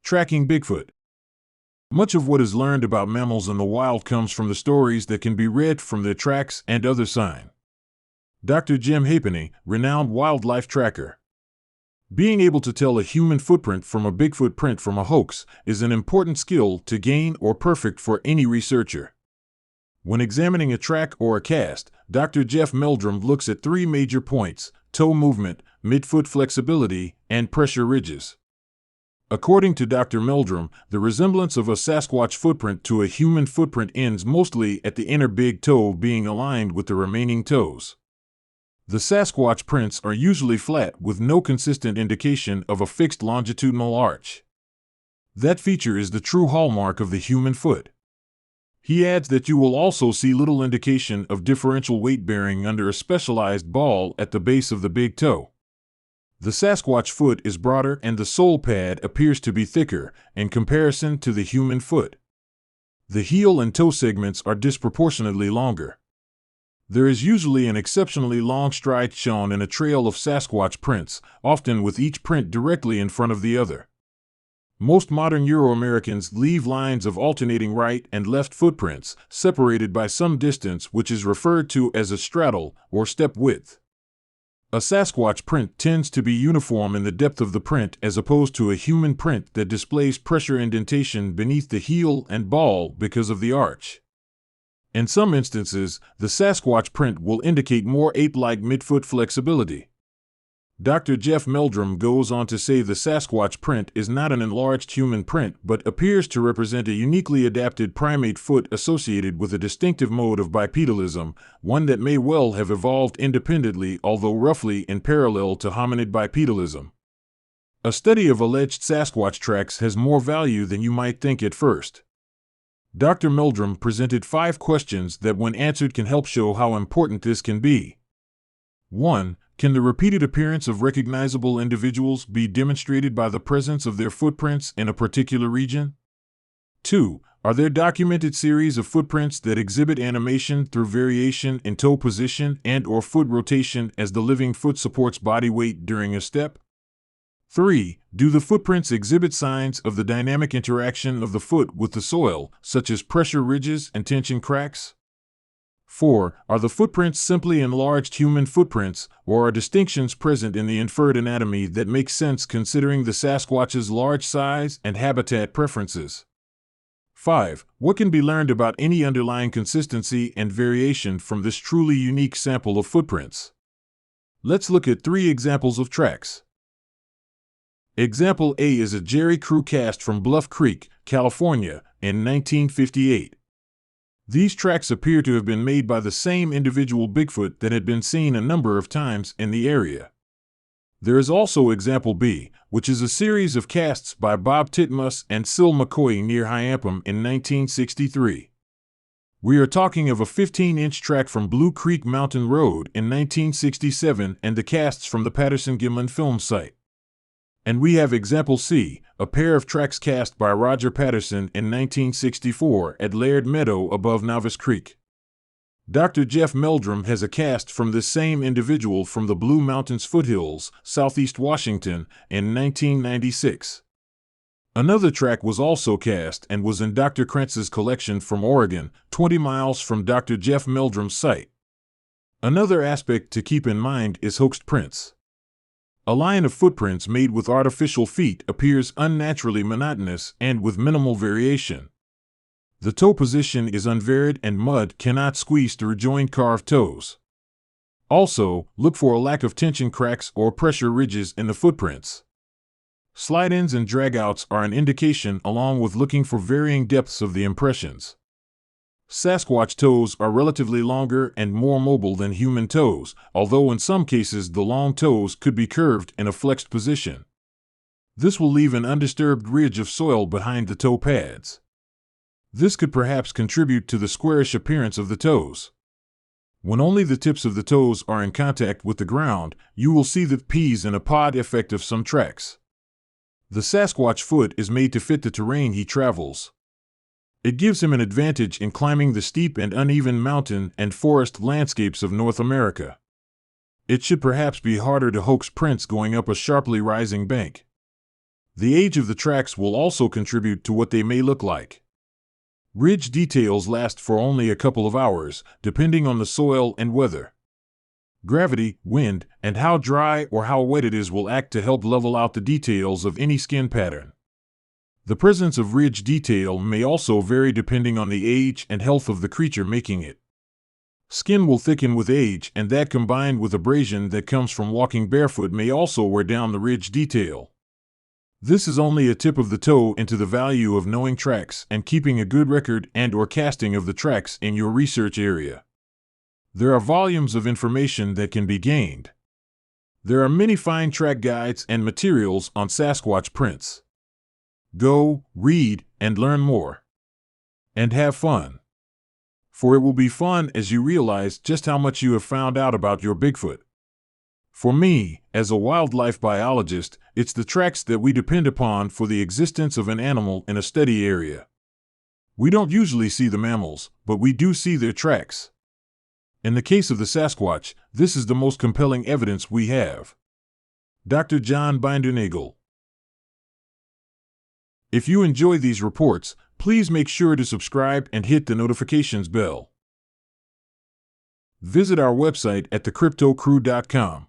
Tracking Bigfoot. Much of what is learned about mammals in the wild comes from the stories that can be read from their tracks and other signs. Dr. Halfpenny, renowned wildlife tracker. Being able to tell a human footprint from a Bigfoot print from a hoax is an important skill to gain or perfect for any researcher. When examining a track or a cast, Dr. Jeff Meldrum looks at three major points: toe movement, midfoot flexibility, and pressure ridges. According to Dr. Meldrum, the resemblance of a Sasquatch footprint to a human footprint ends mostly at the inner big toe being aligned with the remaining toes. The Sasquatch prints are usually flat with no consistent indication of a fixed longitudinal arch. That feature is the true hallmark of the human foot. He adds that you will also see little indication of differential weight bearing under a specialized ball at the base of the big toe. The Sasquatch foot is broader and the sole pad appears to be thicker in comparison to the human foot. The heel and toe segments are disproportionately longer. There is usually an exceptionally long stride shown in a trail of Sasquatch prints, often with each print directly in front of the other. Most modern Euro-Americans leave lines of alternating right and left footprints, separated by some distance, which is referred to as a straddle or step width. A Sasquatch print tends to be uniform in the depth of the print as opposed to a human print that displays pressure indentation beneath the heel and ball because of the arch. In some instances, the Sasquatch print will indicate more ape-like midfoot flexibility. Dr. Jeff Meldrum goes on to say the Sasquatch print is not an enlarged human print but appears to represent a uniquely adapted primate foot associated with a distinctive mode of bipedalism, one that may well have evolved independently although roughly in parallel to hominid bipedalism. A study of alleged Sasquatch tracks has more value than you might think at first. Dr. Meldrum presented 5 questions that, when answered, can help show how important this can be. 1. Can the repeated appearance of recognizable individuals be demonstrated by the presence of their footprints in a particular region? 2. Are there documented series of footprints that exhibit animation through variation in toe position and/or foot rotation as the living foot supports body weight during a step? 3. Do the footprints exhibit signs of the dynamic interaction of the foot with the soil, such as pressure ridges and tension cracks? 4. Are the footprints simply enlarged human footprints, or are distinctions present in the inferred anatomy that make sense considering the Sasquatch's large size and habitat preferences? 5. What can be learned about any underlying consistency and variation from this truly unique sample of footprints? Let's look at 3 examples of tracks. Example A is a Jerry Crew cast from Bluff Creek, California, in 1958. These tracks appear to have been made by the same individual Bigfoot that had been seen a number of times in the area. There is also Example B, which is a series of casts by Bob Titmus and Sil McCoy near Hyampom in 1963. We are talking of a 15-inch track from Blue Creek Mountain Road in 1967 and the casts from the Patterson-Gimlin film site. And we have Example C, a pair of tracks cast by Roger Patterson in 1964 at Laird Meadow above Novice Creek. Dr. Jeff Meldrum has a cast from this same individual from the Blue Mountains foothills, southeast Washington, in 1996. Another track was also cast and was in Dr. Krentz's collection from Oregon, 20 miles from Dr. Jeff Meldrum's site. Another aspect to keep in mind is hoaxed prints. A line of footprints made with artificial feet appears unnaturally monotonous and with minimal variation. The toe position is unvaried and mud cannot squeeze through joined carved toes. Also, look for a lack of tension cracks or pressure ridges in the footprints. Slide-ins and drag-outs are an indication, along with looking for varying depths of the impressions. Sasquatch toes are relatively longer and more mobile than human toes, although in some cases the long toes could be curved in a flexed position. This will leave an undisturbed ridge of soil behind the toe pads. This could perhaps contribute to the squarish appearance of the toes. When only the tips of the toes are in contact with the ground, you will see the peas in a pod effect of some tracks. The Sasquatch foot is made to fit the terrain he travels. It gives him an advantage in climbing the steep and uneven mountain and forest landscapes of North America. It should perhaps be harder to hoax prints going up a sharply rising bank. The age of the tracks will also contribute to what they may look like. Ridge details last for only a couple of hours, depending on the soil and weather. Gravity, wind, and how dry or how wet it is will act to help level out the details of any skin pattern. The presence of ridge detail may also vary depending on the age and health of the creature making it. Skin will thicken with age, and that combined with abrasion that comes from walking barefoot may also wear down the ridge detail. This is only a tip of the toe into the value of knowing tracks and keeping a good record and/or casting of the tracks in your research area. There are volumes of information that can be gained. There are many fine track guides and materials on Sasquatch prints. Go, read, and learn more. And have fun. For it will be fun as you realize just how much you have found out about your Bigfoot. For me, as a wildlife biologist, it's the tracks that we depend upon for the existence of an animal in a study area. We don't usually see the mammals, but we do see their tracks. In the case of the Sasquatch, this is the most compelling evidence we have. Dr. John Bindernagel. If you enjoy these reports, please make sure to subscribe and hit the notifications bell. Visit our website at thecryptocrew.com.